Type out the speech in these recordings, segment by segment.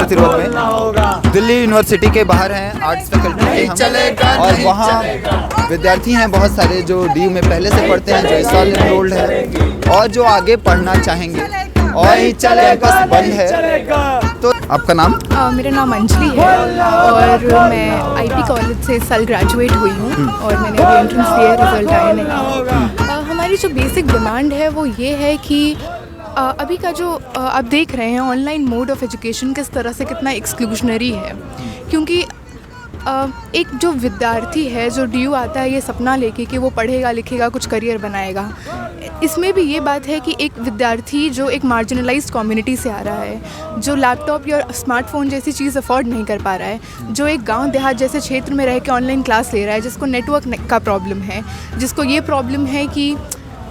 प्रतिरोध में। दिल्ली यूनिवर्सिटी के बाहर हैं आर्ट्स फैकल्टी के हम, और वहाँ विद्यार्थी हैं बहुत सारे जो DU में पहले से पढ़ते हैं, जो इस साल एनरोल्ड है और जो आगे पढ़ना चाहेंगे, और कैंपस बंद है। तो आपका नाम? मेरा नाम अंजलि है और मैं IP कॉलेज से इस साल ग्रेजुएट हुई हूँ और मैंने अभी एंट्रेंस दिया है, रिजल्ट आया नहीं। हमारी जो बेसिक डिमांड है वो ये है कि अभी का जो आप देख रहे हैं ऑनलाइन मोड ऑफ एजुकेशन किस तरह से कितना एक्सक्लूजनरी है, क्योंकि एक जो विद्यार्थी है जो DU आता है ये सपना लेके कि वो पढ़ेगा लिखेगा कुछ करियर बनाएगा। इसमें भी ये बात है कि एक विद्यार्थी जो एक मार्जिनलाइज्ड कम्युनिटी से आ रहा है, जो लैपटॉप या स्मार्टफोन जैसी चीज़ अफोर्ड नहीं कर पा रहा है, जो एक गांव देहात जैसे क्षेत्र में रह के ऑनलाइन क्लास ले रहा है, जिसको नेटवर्क का प्रॉब्लम है, जिसको ये प्रॉब्लम है कि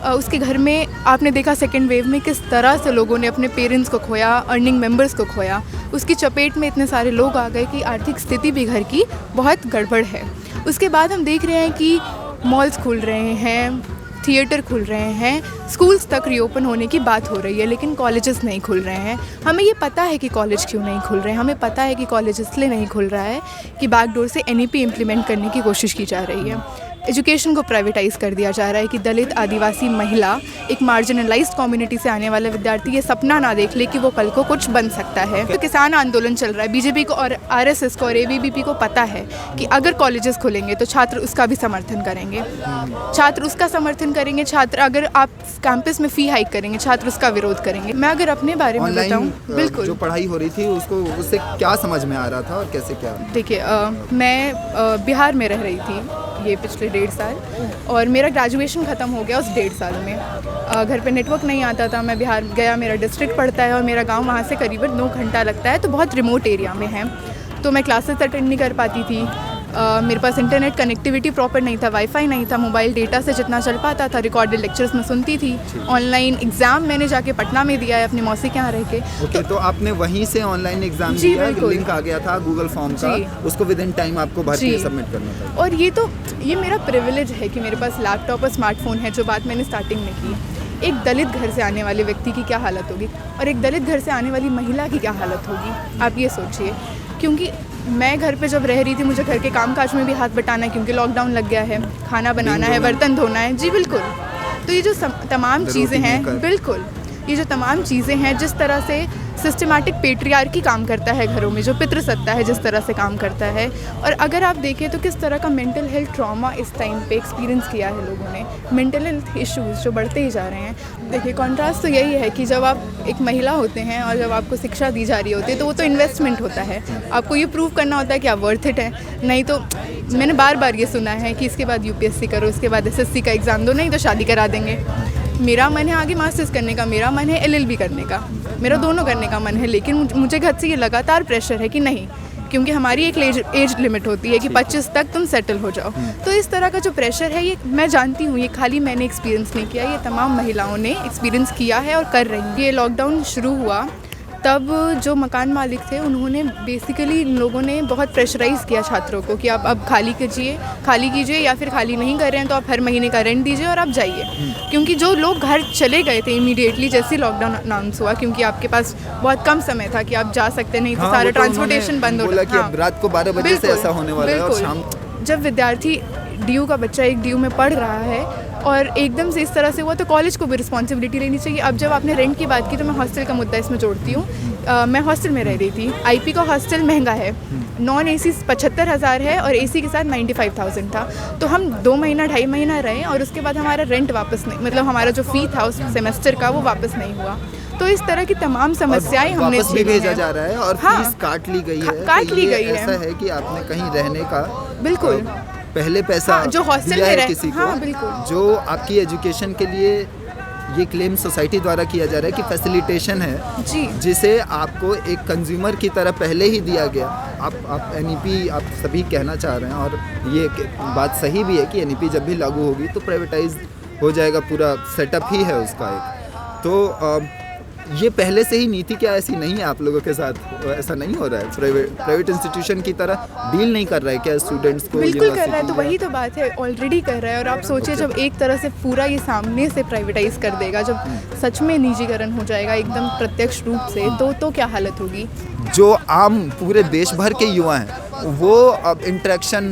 उसके घर में आपने देखा सेकेंड वेव में किस तरह से लोगों ने अपने पेरेंट्स को खोया, अर्निंग मेंबर्स को खोया, उसकी चपेट में इतने सारे लोग आ गए कि आर्थिक स्थिति भी घर की बहुत गड़बड़ है। उसके बाद हम देख रहे हैं कि मॉल्स खुल रहे हैं, थिएटर खुल रहे हैं, स्कूल्स तक रीओपन होने की बात हो रही है, लेकिन कॉलेजेस नहीं खुल रहे हैं। हमें ये पता है कि कॉलेज क्यों नहीं खुल रहे हैं, हमें पता है कि कॉलेज इसलिए नहीं खुल रहा है कि बैकडोर से NEP इम्प्लीमेंट करने की कोशिश की जा रही है। एजुकेशन को प्राइवेटाइज़ कर दिया जा रहा है कि दलित, आदिवासी, महिला, एक मार्जिनलाइज्ड कम्युनिटी से आने वाला विद्यार्थी ये सपना ना देख ले कि वो कल को कुछ बन सकता है। तो किसान आंदोलन चल रहा है, BJP को और RSS को और ABVP को पता है कि अगर कॉलेजेस खुलेंगे तो छात्र उसका भी समर्थन करेंगे, छात्र उसका समर्थन करेंगे, छात्र अगर आप कैंपस में फ़ी हाइक करेंगे छात्र उसका विरोध करेंगे। मैं अगर अपने बारे में बताऊँ, बिल्कुल जो पढ़ाई हो रही थी उससे क्या समझ में आ रहा था और कैसे क्या? देखिए, मैं बिहार में रह रही थी ये पिछले 1.5 साल, और मेरा ग्रेजुएशन ख़त्म हो गया उस 1.5 साल में। घर पे नेटवर्क नहीं आता था, मैं बिहार गया, मेरा डिस्ट्रिक्ट पड़ता है और मेरा गांव वहाँ से करीबन 9 घंटा लगता है, तो बहुत रिमोट एरिया में है, तो मैं क्लासेस अटेंड नहीं कर पाती थी। मेरे पास इंटरनेट कनेक्टिविटी प्रॉपर नहीं था, वाईफाई नहीं था, मोबाइल डेटा से जितना चल पाता था रिकॉर्डेड लेक्चर्स में सुनती थी। ऑनलाइन एग्ज़ाम मैंने जाके पटना में दिया है अपनी मौसी के यहाँ रह के। तो आपने वहीं से ऑनलाइन एग्जाम दिया, लिंक आ गया था गूगल फॉर्म का, उसको विद इन टाइम आपको भर के सबमिट करना था। और ये मेरा प्रिविलेज है कि मेरे पास लैपटॉप और स्मार्टफोन है, जो बात मैंने स्टार्टिंग में की। एक दलित घर से आने वाले व्यक्ति की क्या हालत होगी और एक दलित घर से आने वाली महिला की क्या हालत होगी, आप ये सोचिए। क्योंकि मैं घर पे जब रह रही थी मुझे घर के कामकाज में भी हाथ बटाना है, क्योंकि लॉकडाउन लग गया है, खाना बनाना है, बर्तन धोना है। जी बिल्कुल। तो ये जो तमाम चीज़ें हैं, बिल्कुल ये जो तमाम चीज़ें हैं, जिस तरह से सिस्टमैटिक पेट्रियार्की काम करता है घरों में, जो पितृसत्ता है जिस तरह से काम करता है, और अगर आप देखें तो किस तरह का मेंटल हेल्थ ट्रॉमा इस टाइम पे एक्सपीरियंस किया है लोगों ने, मेंटल हेल्थ इश्यूज़ जो बढ़ते ही जा रहे हैं। देखिए, कॉन्ट्रास्ट तो यही है कि जब आप एक महिला होते हैं और जब आपको शिक्षा दी जा रही होती है तो वो तो इन्वेस्टमेंट होता है, आपको ये प्रूव करना होता है कि आप वर्थ इट है। नहीं तो मैंने बार बार ये सुना है कि इसके बाद UPSC करो, इसके बाद SSC का एग्ज़ाम दो, नहीं तो शादी करा देंगे। मेरा मन है आगे मास्टर्स करने का, मेरा मन है LLB करने का, मेरा दोनों करने का मन है, लेकिन मुझे घर से ये लगातार प्रेशर है कि नहीं, क्योंकि हमारी एक एज लिमिट होती है कि 25 तक तुम सेटल हो जाओ। तो इस तरह का जो प्रेशर है ये मैं जानती हूँ, ये खाली मैंने एक्सपीरियंस नहीं किया, ये तमाम महिलाओं ने एक्सपीरियंस किया है और कर रही हैं। ये लॉकडाउन शुरू हुआ तब जो मकान मालिक थे उन्होंने बेसिकली लोगों ने बहुत प्रेशराइज़ किया छात्रों को कि आप अब खाली कीजिए या फिर खाली नहीं कर रहे हैं तो आप हर महीने का रेंट दीजिए और आप जाइए। क्योंकि जो लोग घर चले गए थे इमीडिएटली जैसे लॉकडाउन अनाउंस हुआ, क्योंकि आपके पास बहुत कम समय था कि आप जा सकते नहीं, तो सारा ट्रांसपोर्टेशन बंद हो गया। रात को 12 बजे से ऐसा होने वाला है और शाम जब विद्यार्थी DU का बच्चा एक DU में पढ़ रहा है और एकदम से इस तरह से हुआ तो कॉलेज को भी रिस्पॉन्सिबिलिटी लेनी चाहिए। अब जब आपने रेंट की बात की तो मैं हॉस्टल का मुद्दा इसमें जोड़ती हूँ। मैं हॉस्टल में रह रही थी, IP का हॉस्टल महंगा है, नॉन AC 75,000 है और AC के साथ 95,000 था। तो हम 2 महीना 2.5 महीना रहे और उसके बाद हमारा रेंट वापस नहीं, मतलब हमारा जो फ़ी था उस सेमेस्टर का वो वापस नहीं हुआ। तो इस तरह की तमाम समस्याएं हमने वापस भी भेजा जा रहा है और फीस काट ली गई है। ऐसा है कि आपने कहीं रहने का बिल्कुल पहले पैसा जो हॉस्टल में रहे किसी को, बिल्कुल, जो आपकी एजुकेशन के लिए ये क्लेम सोसाइटी द्वारा किया जा रहा है कि फैसिलिटेशन है जी, जिसे आपको एक कंज्यूमर की तरह पहले ही दिया गया। आप NEP आप सभी कहना चाह रहे हैं और ये बात सही भी है कि NEP जब भी लागू होगी तो प्राइवेटाइज हो जाएगा, पूरा सेटअप ही है उसका एक। तो ये पहले से ही नीति क्या ऐसी नहीं है आप लोगों के साथ? ऐसा नहीं हो रहा है? प्राइवेट इंस्टीट्यूशन की तरह डील नहीं कर रहा है क्या स्टूडेंट्स को? बिल्कुल कर रहा है, तो वही तो बात है, ऑलरेडी कर रहा है। और आप सोचिए जब एक तरह से पूरा ये सामने से प्राइवेटाइज कर देगा, जब सच में निजीकरण हो जाएगा एकदम प्रत्यक्ष रूप से, तो क्या हालत होगी। जो आम पूरे देश भर के युवा हैं वो अब इंटरेक्शन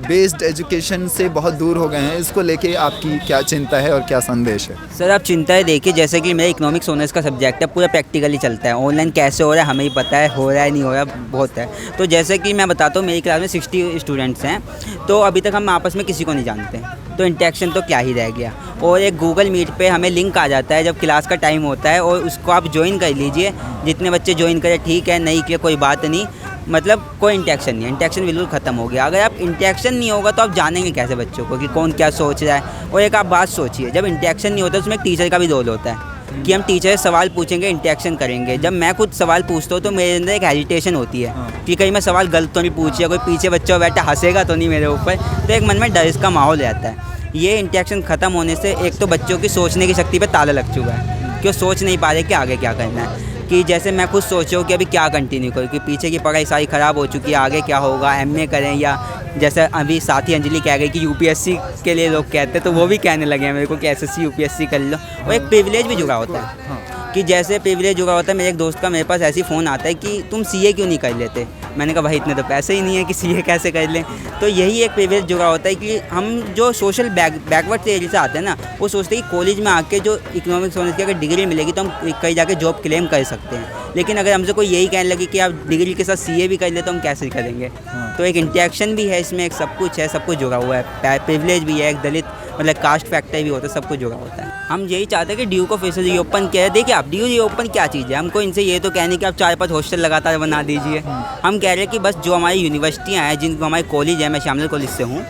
बेस्ड एजुकेशन से बहुत दूर हो गए हैं। इसको लेके आपकी क्या चिंता है और क्या संदेश है? सर आप चिंताएं देखिए, जैसे कि मेरा इकोनॉमिक्स ऑनर्स का सब्जेक्ट है, पूरा प्रैक्टिकली चलता है। ऑनलाइन कैसे हो रहा है हमें ही पता है, हो रहा है नहीं हो रहा बहुत है। तो जैसे कि मैं बताता हूँ, मेरी क्लास में 60 स्टूडेंट्स हैं, तो अभी तक हम आपस में किसी को नहीं जानते, तो इंटरेक्शन तो क्या ही रह गया। और एक गूगल मीट पे हमें लिंक आ जाता है जब क्लास का टाइम होता है, और उसको आप ज्वाइन कर लीजिए। जितने बच्चे ज्वाइन करें ठीक है, नहीं किया कोई बात नहीं, मतलब कोई इंटरेक्शन नहीं है। इंटरेक्शन बिल्कुल ख़त्म हो गया। अगर आप इंटरेक्शन नहीं होगा तो आप जानेंगे कैसे बच्चों को कि कौन क्या सोच रहा है। और एक आप बात सोचिए, जब इंटरेक्शन नहीं होता उसमें एक टीचर का भी रोल होता है कि हम टीचर से सवाल पूछेंगे, इंटरेक्शन करेंगे। जब मैं खुद सवाल पूछता हूँ तो मेरे अंदर एक हेजिटेशन होती है कि कहीं मैं सवाल गलत तो नहीं पूछ या कोई पीछे बच्चा बैठा हंसेगा तो नहीं मेरे ऊपर, तो एक मन में डर इसका माहौल रहता है। ये इंटरेक्शन ख़त्म होने से एक तो बच्चों की सोचने की शक्ति पे ताला लग चुका है कि वो सोच नहीं पा रहे कि आगे क्या करना है। कि जैसे मैं खुद सोच रहा हूँ कि अभी क्या कंटिन्यू करूँ, कि पीछे की पढ़ाई सारी ख़राब हो चुकी है, आगे क्या होगा, एमए करें, या जैसे अभी साथी अंजलि कह गई कि यूपीएससी के लिए लोग कहते हैं, तो वो भी कहने लगे हैं मेरे को कि एसएससी यूपीएससी कर लो। और एक प्रिविलेज भी जुड़ा होता है कि जैसे प्रिविलेज जुड़ा होता है, मेरे एक दोस्त का मेरे पास ऐसी फ़ोन आता है कि तुम सीए क्यों नहीं कर लेते। मैंने कहा भाई इतने तो पैसे ही नहीं है कि सीए कैसे कर लें। तो यही एक प्रिविलेज जुड़ा होता है कि हम जो सोशल बैकवर्ड एरिया से आते हैं ना, वो सोचते हैं कि कॉलेज में आके जो इकोनॉमिक्स ऑनर्स की अगर डिग्री मिलेगी तो हम कहीं जाके जॉब क्लेम कर सकते हैं। लेकिन अगर हमसे कोई यही कहने लगे कि आप डिग्री के साथ सीए भी कर ले तो हम कैसे करेंगे। तो एक इंटरेक्शन भी है इसमें, एक सब कुछ है, सब कुछ जुड़ा हुआ है। प्रिविलेज भी है, एक दलित मतलब कास्ट फैक्टर भी होता है, सब कुछ जुड़ा होता है। हम यही चाहते हैं कि ड्यू को फिर से रीओपन किया है। देखिए आप ड्यू रीओपन क्या चीज़ है, हमको इनसे ये तो कहने कि आप 4-5 हॉस्टल लगातार बना दीजिए। हम कह रहे हैं कि बस जो हमारी यूनिवर्सिटियाँ हैं, जिनको हमारे कॉलेज है, मैं श्यामल कॉलेज से हूँ,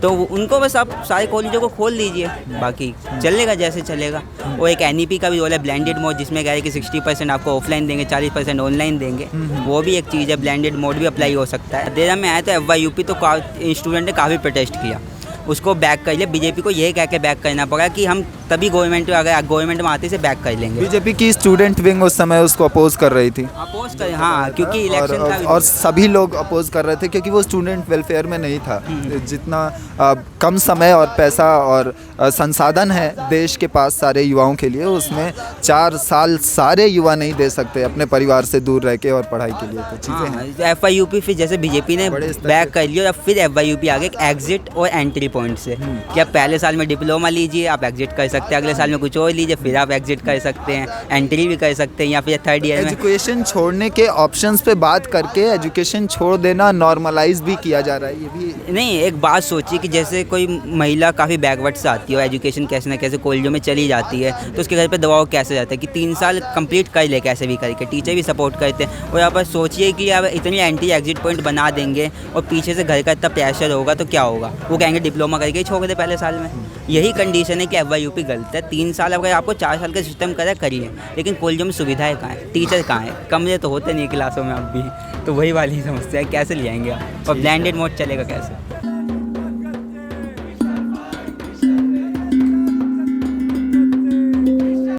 तो उनको बस आप सारे कॉलेजों को खोल दीजिए, बाकी चलेगा जैसे चलेगा। और एक एनईपी का भी रोल है, ब्लेंडेड मोड, जिसमें कह रहे हैं कि 60% आपको ऑफलाइन देंगे, 40% ऑनलाइन देंगे। वो भी एक चीज़ है, ब्लेंडेड मोड भी अप्लाई हो सकता है। देर में आया तो FYUP तो स्टूडेंट ने काफ़ी प्रोटेस्ट किया, उसको बैक कर लिया। बीजेपी को यही कह के बैक करना पड़ा कि हम तभी गवर्नमेंट, अगर गवर्नमेंट में आते से बैक कर लेंगे। बीजेपी की स्टूडेंट विंग उस समय उसको अपोज कर रही थी, अपोज कर, हाँ, क्योंकि इलेक्शन था और सभी लोग अपोज कर रहे थे क्योंकि वो स्टूडेंट वेलफेयर में नहीं था। जितना कम समय और पैसा और संसाधन है देश के पास सारे युवाओं के लिए, उसमें 4 साल सारे युवा नहीं दे सकते अपने परिवार से दूर रह के और पढ़ाई के लिए। तो चीज़ें हैं। FYUP फिर जैसे बीजेपी ने बैक कर लिया, और फिर FYUP आगे एग्जिट और एंट्री पॉइंट से कि आप पहले साल में डिप्लोमा लीजिए, आप एग्जिट कर सकते हैं, अगले साल में कुछ और लीजिए, फिर आप एग्जिट कर सकते हैं, एंट्री भी कर सकते हैं, या फिर 3rd ईयर में। एजुकेशन छोड़ने के ऑप्शंस पे बात करके एजुकेशन छोड़ देना नॉर्मलाइज भी किया जा रहा है। ये भी नहीं, एक बात सोचिए कि जैसे कोई महिला काफ़ी बैकवर्ड से आती है, एजुकेशन कैसे ना कैसे कॉलेजों में चली जाती है, तो उसके घर पे दबाव कैसे जाता है कि 3 साल कंप्लीट कर ले कैसे भी करके, टीचर भी सपोर्ट करते हैं। और यहाँ पर सोचिए कि अब इतनी एंटी एग्जिट पॉइंट बना देंगे और पीछे से घर का इतना प्रेशर होगा तो क्या होगा, वो कहेंगे डिप्लोमा करके ही छोड़ दे पहले साल में। यही कंडीशन है कि FYUP गलत है। 3 साल अगर आपको 4 साल का सिस्टम करा करिए, लेकिन कॉलेजों में सुविधाएं कहाँ है, टीचर कहाँ है, कमरे तो होते नहीं क्लासों में अब भी। तो वही वाली समस्या है, कैसे ले आएंगे आप, और ब्लेंडेड मोड चलेगा कैसे।